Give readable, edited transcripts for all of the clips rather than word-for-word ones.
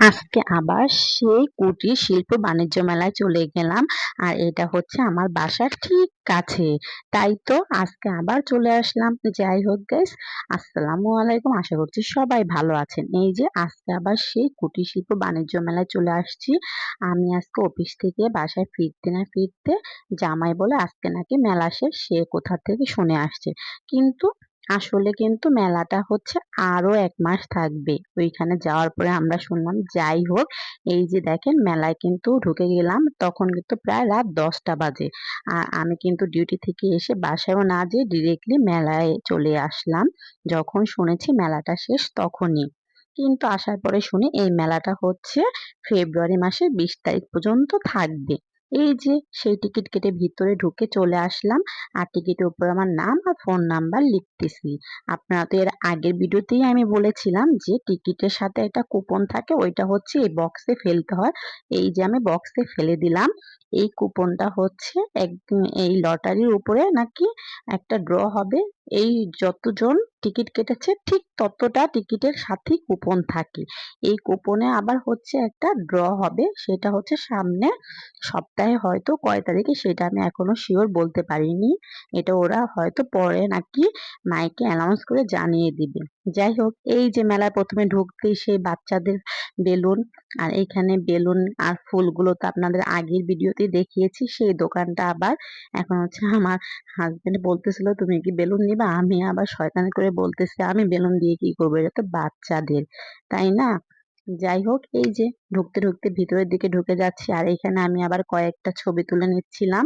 আজকে আবার সেই কুটির শিল্প বাণিজ্য মেলায় চলে গেলাম। আর এটা হচ্ছে আমার বাসার ঠিক কাছে। তাই তো আজকে আবার চলে আসলাম। যাই হোক গাইস, আসসালামু আলাইকুম। আশা করছি সবাই ভালো আছেন। এই যে আজকে আবার সেই কুটির শিল্প বাণিজ্য মেলায় চলে আসছি। আমি আজকে অফিস থেকে বাসায় ফিরতে না ফিরতে জামাই বলে আজকে নাকি মেলা শেষ, সে কোথা থেকে শুনে আসছে। কিন্তু আসলে কিন্তু মেলাটা হচ্ছে আরো ১ মাস থাকবে। ওইখানে যাওয়ার পরে আমরা শুনলাম। যাই হোক, এই যে দেখেন মেলায় কিন্তু ঢুকে গেলাম, তখন কিন্তু প্রায় রাত ১০টা বাজে। আর আমি কিন্তু ডিউটি থেকে এসে বাসায়ও না যেয়ে ডিরেক্টলি মেলায় চলে আসলাম। যখন শুনেছি মেলাটা শেষ তখনই। কিন্তু আসার পরে শুনি এই মেলাটা হচ্ছে ফেব্রুয়ারি মাসের ২০ তারিখ পর্যন্ত থাকবে। এই যে সেই টিকিট কেটে ভিতরে ঢুকে চলে আসলাম। আর টিকিটের উপর আমার নাম আর ফোন নাম্বার লিখতেছি। আপনারা তো এর আগের ভিডিওতেই আমি বলেছিলাম যে টিকিটের সাথে একটা কুপন থাকে, ওইটা হচ্ছে এই বক্সে ফেলতে হয়। এই যে আমি বক্সে ফেলে দিলাম। এই কুপনটা হচ্ছে এই লটারির উপরে নাকি একটা ড্র হবে। এই যতজন টিকিট কেটেছে ঠিক ততটা টিকিটের সাথেই কুপন থাকে। এই কুপনে আবার হচ্ছে একটা ড্র হবে, সেটা হচ্ছে সামনে সপ্তাহে, হয়তো কয় তারিখে সেটা আমি এখনো শিওর বলতে পারিনি। এটা ওরা হয়তো পরে নাকি মাইকে অ্যানাউন্স করে জানিয়ে দিবে। যাই হোক, এই যে মেলায় প্রথমে ঢুকতেই সেই বাচ্চাদের বেলুন, আর এইখানে বেলুন আর ফুলগুলো তো আপনাদের আগের ভিডিওতে দেখিয়েছি। সেই দোকানটা আবার এখন হচ্ছে আমার হাজবেন্ড বলতেছিল তুমি কি বেলুন নিবা, আমি আবার শয়তানি করে বলতেছি আমি বেলুন দিয়ে কি করবো, এটা তো বাচ্চাদের, তাই না? যাই হোক, এই যে ঢুকতে ঢুকতে ভিতরের দিকে ঢুকে যাচ্ছি, আর এখানে আমি আবার কয়েকটা ছবি তুলে নিচ্ছিলাম।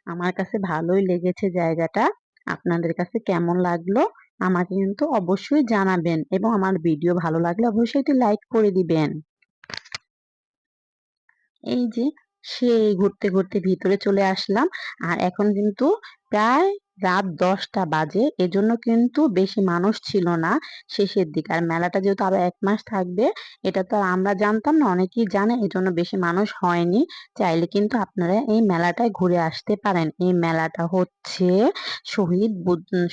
আমার কাছে ভালোই লেগেছে জায়গাটা। আপনাদের কাছে কেমন লাগলো আমাকে কিন্তু অবশ্যই জানাবেন, এবং আমার ভিডিও ভালো লাগলে অবশ্যই একটি লাইক করে দিবেন। এই যে সেই ঘুরতে ঘুরতে ভিতরে চলে আসলাম। আর এখন কিন্তু প্রায় রাত ১০টা বাজে, এজন্য কিন্তু বেশি মানুষ ছিল না শেষের দিকে। আর মেলাটা যেহেতু আরো ১ মাস থাকবে, এটা তো আর আমরা জানতাম না, অনেকেই জানে, এজন্য বেশি মানুষ হয়নি। চাইলে কিন্তু আপনারা এই মেলাটায় ঘুরে আসতে পারেন। এই মেলাটা হচ্ছে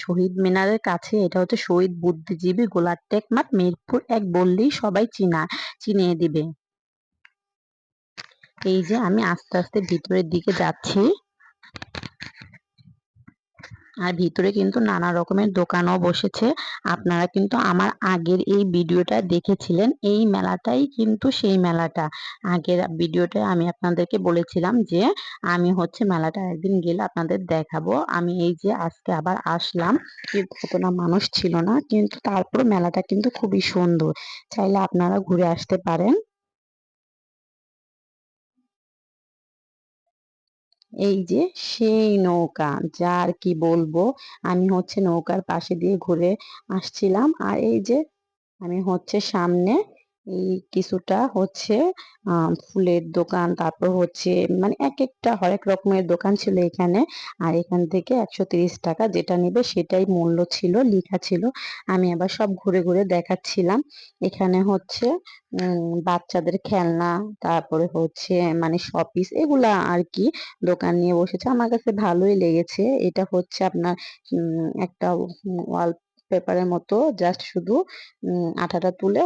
শহীদ মিনারের কাছে। এটা হচ্ছে শহীদ বুদ্ধিজীবী গোলাটেক মাঠ, মিরপুর ১ বললেই সবাই চিনিয়ে দিবে। এই যে আমি আস্তে আস্তে ভিতরের দিকে যাচ্ছি। আর ভিতরে কিন্তু নানা রকমের দোকানও বসেছে। আপনারা কিন্তু আমার আগের এই ভিডিওটা দেখেছিলেন। এই মেলাটাই কিন্তু সেই মেলাটা। আগের ভিডিওটায় আমি আপনাদেরকে বলেছিলাম যে আমি হচ্ছে মেলাটা একদিন গেলে আপনাদের দেখাবো। আমি এই যে আজকে আবার আসলাম। কত না মানুষ ছিল না, কিন্তু তারপর মেলাটা কিন্তু খুবই সুন্দর। চাইলে আপনারা ঘুরে আসতে পারেন। এই যে সেই নৌকা, যা আর কি বলবো। আমি হচ্ছে নৌকার পাশে দিয়ে ঘুরে আসছিলাম। আর এই যে আমি হচ্ছে সামনে এই কিছুটা হচ্ছে ফুলের দোকান, তারপর হচ্ছে মানে এক একটা হরেক রকমের দোকান ছিল এখানে। আর এখান থেকে ১৩০ টাকা যেটা নিবে সেটাই মূল্য ছিল, লেখা ছিল। আমি আবার সব ঘুরে ঘুরে দেখাচ্ছিলাম। এখানে হচ্ছে বাচ্চাদের খেলনা, তারপরে হচ্ছে মানে শপিস, এগুলা আর কি দোকান নিয়ে বসেছে। আমার কাছে ভালোই লেগেছে। এটা হচ্ছে আপনার একটা ওয়াল পেপারের মতো, জাস্ট শুধু আঠাটা তুলে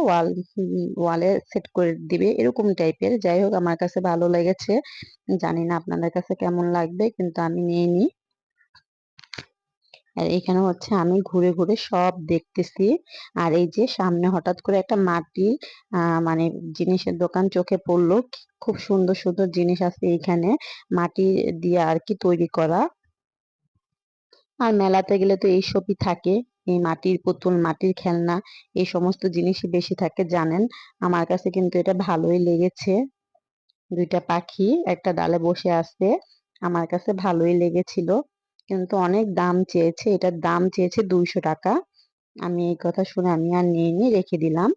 ওয়ালে সেট করে দিবে এরকম টাইপের। যাই হোক, আমার কাছে ভালো লেগেছে। জানি না আপনাদের কাছে কেমন লাগবে, কিন্তু আমি নিয়ে নিই। আর এখানে হচ্ছে আমি ঘুরে ঘুরে সব দেখতেছি। আর এই যে সামনে হঠাৎ করে একটা মাটির মানে জিনিসের দোকান চোখে পড়লো। খুব সুন্দর সুন্দর জিনিস আছে এখানে, মাটি দিয়ে আর কি তৈরি করা। আর মেলাতে গেলে তো এইসবই থাকে, এই মাটির পুতুল, মাটির খেলনা, এই সমস্ত জিনিসই বেশি থাকে জানেন। আমার কাছে কিন্তু এটা ভালোই লেগেছে। দুইটা পাখি একটা ডালে বসে আছে, আমার কাছে ভালোই লেগেছিল। কিন্তু অনেক দাম চেয়েছে, এটার দাম চেয়েছে ২০০ টাকা। আমি এই কথা শুনে আমি আর নিয়ে রেখে দিলাম।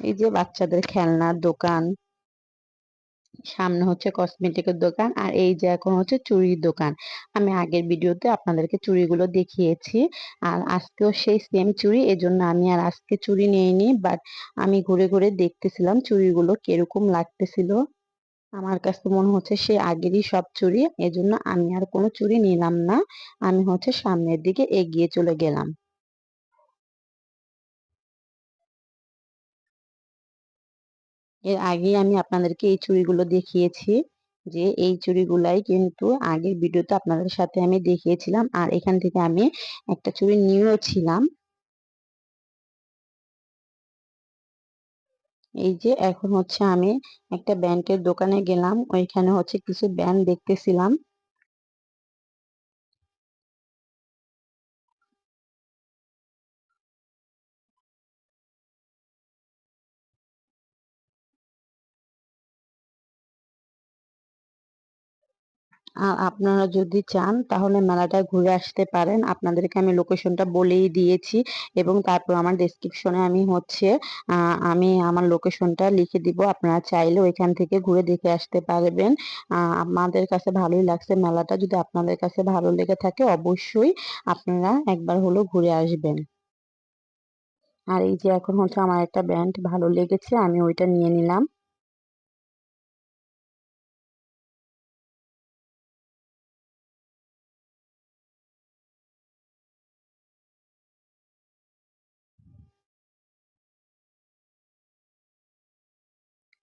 এই যে বাচ্চাদের খেলনার দোকান, সামনে হচ্ছে কসমেটিকের দোকান, আর এই যে এখন হচ্ছে চুড়ির দোকান। আমি আগের ভিডিওতে আপনাদেরকে চুড়িগুলো দেখিয়েছি। আর আজকেও সেই সেম চুড়ি, এজন্য আমি আর আজকে চুড়ি নিইনি, বাট আমি ঘুরে ঘুরে দেখতেছিলাম চুড়িগুলো কিরকম লাগতেছিল। আমার কাছে মনে হচ্ছে সে আগেরই সব চুড়ি, এজন্য আমি আর কোনো চুড়ি নিলাম না। আমি হচ্ছে সামনের দিকে এগিয়ে চলে গেলাম। এর আগেই আমি আপনাদেরকে এই চুড়িগুলো দেখিয়েছি, যে এই চুড়িগুলাই কিন্তু আগের ভিডিওতে আপনাদের সাথে আমি দেখিয়েছিলাম। আর এখান থেকে আমি একটা চুড়ি নিয়েও ছিলাম। এই যে এখন হচ্ছে আমি একটা ব্যান্ডের দোকানে গেলাম, ওইখানে হচ্ছে কিছু ব্যান্ড দেখতেছিলাম। আপনারা যদি চান তাহলে মেলাটায় ঘুরে আসতে পারেন। আপনাদেরকে আমি লোকেশনটা বলেই দিয়েছি, এবং তারপর আমার ডেসক্রিপশনে আমি হচ্ছে আমি আমার লোকেশনটা লিখে দিব। আপনারা চাইলে ওইখান থেকে ঘুরে দেখে আসতে পারবেন। আমাদের কাছে ভালোই লাগছে মেলাটা। যদি আপনাদের কাছে ভালো লেগে থাকে অবশ্যই আপনারা একবার হলেও ঘুরে আসবেন। আর এই যে এখন হচ্ছে আমার একটা ব্যান্ড ভালো লেগেছে, আমি ওইটা নিয়ে নিলাম।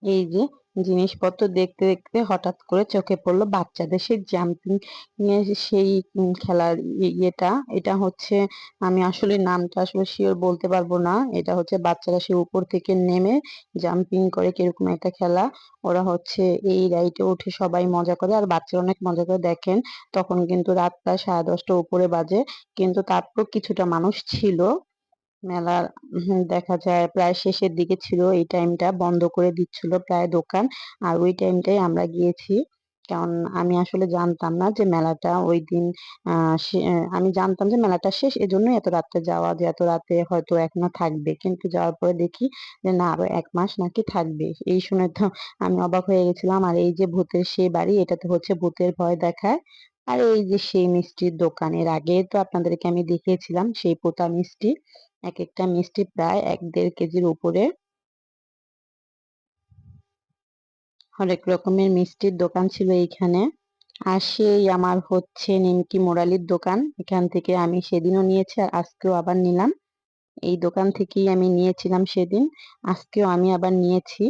এই যে জিনিসপত্র দেখতে দেখতে হঠাৎ করে চোখে পড়লো বাচ্চাদের সেই জাম্পিং এর সেই খেলার ইয়েটা। এটা হচ্ছে, আমি আসলে নামটা আসলে শিওর বলতে পারবো না। এটা হচ্ছে বাচ্চারা সে উপর থেকে নেমে জাম্পিং করে, কিরকম একটা খেলা। ওরা হচ্ছে এই রাইডে উঠে সবাই মজা করে, আর বাচ্চারা অনেক মজা করে। দেখেন তখন কিন্তু রাত প্রায় 10:30 উপরে বাজে, কিন্তু তারপর কিছুটা মানুষ ছিল মেলার। দেখা যায় প্রায় শেষের দিকে ছিল, এই টাইমটা বন্ধ করে দিচ্ছিল প্রায় দোকান। আর ওই টাইমটাই আমরা গিয়েছি, কারণ আমি আসলে জানতাম না যে মেলাটা ওই দিন আমি জানতাম যে মেলাটা শেষ, এজন্য এত রাত্রে যাওয়া, যে এত রাতে হয়তো এখনো থাকবে। কিন্তু যাওয়ার পরে দেখি যে না, আরো 1 মাস নাকি থাকবে। এই শুনে তো আমি অবাক হয়ে গেছিলাম। আর এই যে ভূতের সেই বাড়ি, এটাতে হচ্ছে ভূতের ভয় দেখায়। আর এই যে সেই মিষ্টির দোকান, এর আগে তো আপনাদেরকে আমি দেখিয়েছিলাম সেই পোতা মিষ্টি। এক একটা মিষ্টি প্রায় 1-1.5 কেজির উপরে। হরেক রকমের মিষ্টির দোকান ছিল এইখানে। আর সেই আমার হচ্ছে নিমকি মুরালির দোকান, এখান থেকে আমি সেদিনও নিয়েছি আর আজকেও আবার নিলাম। এই দোকান থেকেই আমি নিয়েছিলাম সেদিন, আজকেও আমি আবার নিয়েছি।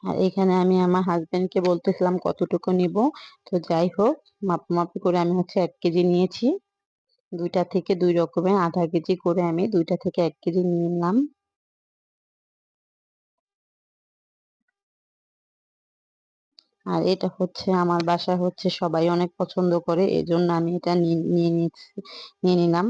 আর এখানে আমি আমার হাজবেন্ডকে বলতেছিলাম কতটুকু নিব। তো যাই হোক, মাপামাপি করে আমি হচ্ছে 1 কেজি নিয়েছি। দুইটা থেকে দুই রকমের আধা কেজি করে আমি দুইটা থেকে 1 কেজি নিয়ে নিলাম। আর এটা হচ্ছে আমার বাসায় হচ্ছে সবাই অনেক পছন্দ করে, এজন্য আমি এটা নিয়ে নিলাম।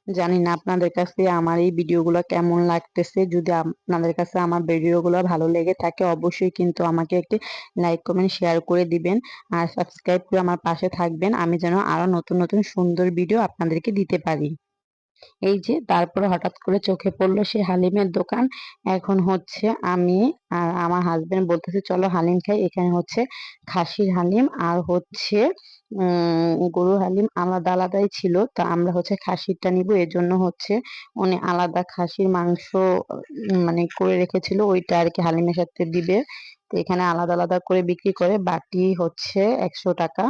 জানি না আপনাদের কাছে আমার এই ভিডিওগুলো কেমন লাগতেছে। যদি আপনাদের কাছে আমার ভিডিওগুলো ভালো লেগে থাকে অবশ্যই কিন্তু আমাকে একটি লাইক কমেন্ট শেয়ার করে দিবেন। আর সাবস্ক্রাইব করে আমার পাশে থাকবেন, আমি যেন আরো নতুন নতুন সুন্দর ভিডিও আপনাদেরকে দিতে পারি। এই যে তারপরে হঠাৎ করে চোখে পড়লো সেই হালিমের দোকান। এখন হচ্ছে আমি আর আমার হাজবেন্ড বলতেছে চলো হালিম খাই। এখানে হচ্ছে খাসির হালিম আর হচ্ছে গরুর হালিম আলাদা আলাদাই ছিল। তা আমরা হচ্ছে খাসিরটা নিব, এজন্য হচ্ছে উনি আলাদা খাসির মাংস মানে করে রেখেছিল, ওইটা আর কি হালিমের সাথে দিবে। তো এখানে আলাদা আলাদা করে বিক্রি করে, বাটি হচ্ছে 100 টাকা।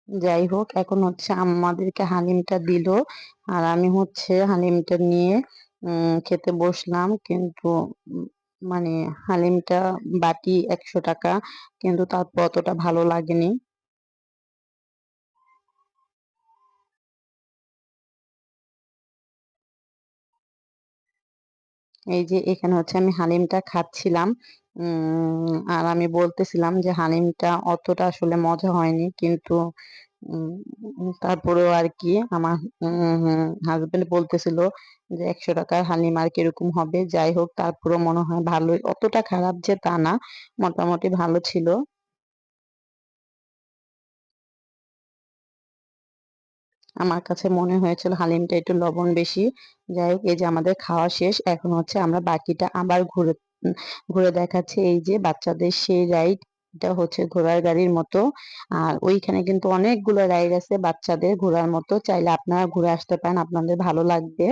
যাই হোক, এখন হচ্ছে আমাদেরকে হালিমটা দিল, আর আমি হচ্ছে হালিমটা নিয়ে খেতে বসলাম। কিন্তু উম, মানে হালিমটা বাটি 100 টাকা, কিন্তু তারপর অতটা ভালো লাগেনি। এই যে এখানে হচ্ছে আমি হালিমটা খাচ্ছিলাম, আর আমি বলতেছিলাম যে হালিমটা অতটা আসলে মজা হয়নি, কিন্তু তারপরেও আর কি আমার হাজবেন্ড বলতেছিল যে 100 টাকার হালিম আর কিরকম হবে। যাই হোক, তারপরেও মনে হয় ভালোই, অতটা খারাপ যে তা না, মোটামুটি ভালো ছিল। আমার কাছে মনে হয়েছিল হালিমটা একটু লবণ বেশি। যাই হোক, এই যে আমাদের খাওয়া শেষ, এখন হচ্ছে আমরা বাকিটা আবার ঘুরে ঘুরে দেখাচ্ছি। এই যে বাচ্চাদের সেই রাইড, এটা হচ্ছে ঘোড়ার গাড়ির মতো। আর ওইখানে কিন্তু অনেকগুলো রাইড আছে বাচ্চাদের ঘোরার মতো, চাইলে আপনারা ঘুরে আসতে পারেন, আপনাদের ভালো লাগবে।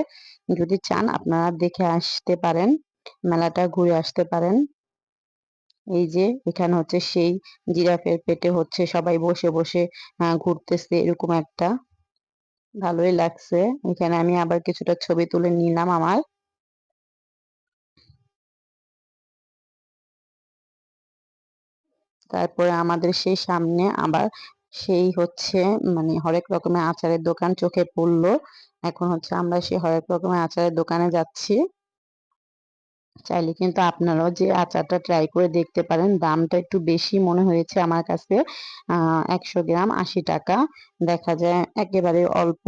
যদি চান আপনারা দেখে আসতে পারেন, মেলাটা ঘুরে আসতে পারেন। এই যে এখানে হচ্ছে সেই জিরাফের পেটে হচ্ছে সবাই বসে বসে ঘুরতেছে, এরকম একটা ভালোই লাগছে। এখানে আমি আবার কিছুটা ছবি তুলে নিলাম আমার। তারপরে আমাদের সেই সামনে আবার সেই হচ্ছে মানে হরেক রকমের আচারের দোকান চোখে পড়লো। এখন হচ্ছে আমরা সেই হরেক রকমের আচারের দোকানে যাচ্ছি। চাইলে কিন্তু আপনারাও যে আচারটা ট্রাই করে দেখতে পারেন। দামটা একটু বেশি মনে হয়েছে আমার কাছে। ১০০ গ্রাম ৮০ টাকা। দেখা যায় একেবারে অল্প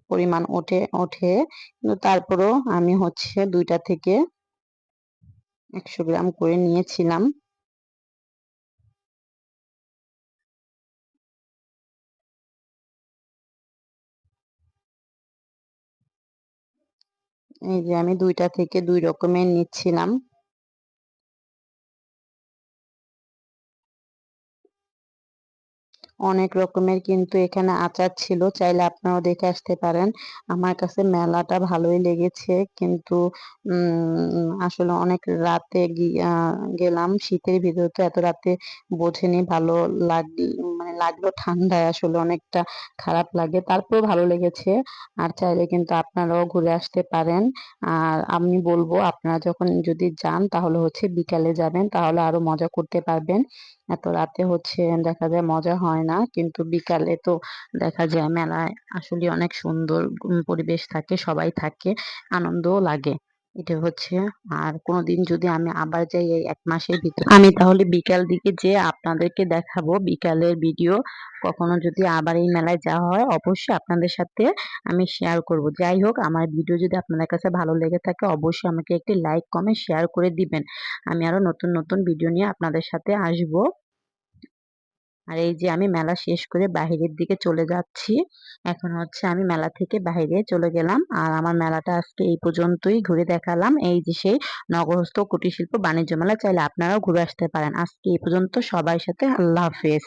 পরিমাণ ওঠে। কিন্তু তারপরেও আমি হচ্ছে ২ টা থেকে ১০০ গ্রাম করে নিয়েছিলাম। এই যে আমি ২ টা থেকে ২ রকমের নিচ্ছিলাম। অনেক রকমের কিন্তু এখানে আচার ছিল, চাইলে আপনারাও দেখে আসতে পারেন। আমার কাছে মেলাটা ভালোই লেগেছে, কিন্তু আসলে অনেক রাতে গেলাম শীতের ভিতরে, তো এত রাতে বোঝেনি ভালো লাগ মানে লাগলো ঠান্ডায় আসলে অনেকটা খারাপ লাগে, তারপরেও ভালো লেগেছে। আর চাইলে কিন্তু আপনারাও ঘুরে আসতে পারেন। আর আমি বলবো আপনারা যখন যদি যান তাহলে হচ্ছে বিকালে যাবেন, তাহলে আরো মজা করতে পারবেন। এত রাতে হচ্ছে দেখা যায় মজা হয় না, কিন্তু বিকালে তো দেখা যায় মেলায় আসলে অনেক সুন্দর পরিবেশ থাকে, সবাই থাকে, আনন্দও লাগে। এটা হচ্ছে। আর কোনোদিন যদি আমি আবার যাই এই ১ মাসের ভিতরে, আমি তাহলে বিকাল দিকে যেয়ে আপনাদেরকে দেখাবো বিকালের ভিডিও। কখনো যদি আবার এই মেলায় যাওয়া হয় অবশ্যই আপনাদের সাথে আমি শেয়ার করব। যাই হোক, আমার ভিডিও যদি আপনাদের কাছে ভালো লেগে থাকে অবশ্যই আমাকে একটি লাইক কমেন্ট শেয়ার করে দিবেন। আমি আরো নতুন নতুন ভিডিও নিয়ে আপনাদের সাথে আসবো। আর এই যে আমি মেলা শেষ করে বাহিরের দিকে চলে যাচ্ছি। এখন হচ্ছে আমি মেলা থেকে বাহিরে চলে গেলাম। আর আমার মেলাটা আজকে এই পর্যন্তই ঘুরে দেখালাম। এই যে সেই নগরস্থ কুটির শিল্প বাণিজ্য মেলা, চাইলে আপনারাও ঘুরে আসতে পারেন। আজকে এই পর্যন্ত, সবার সাথে আল্লাহ হাফেজ।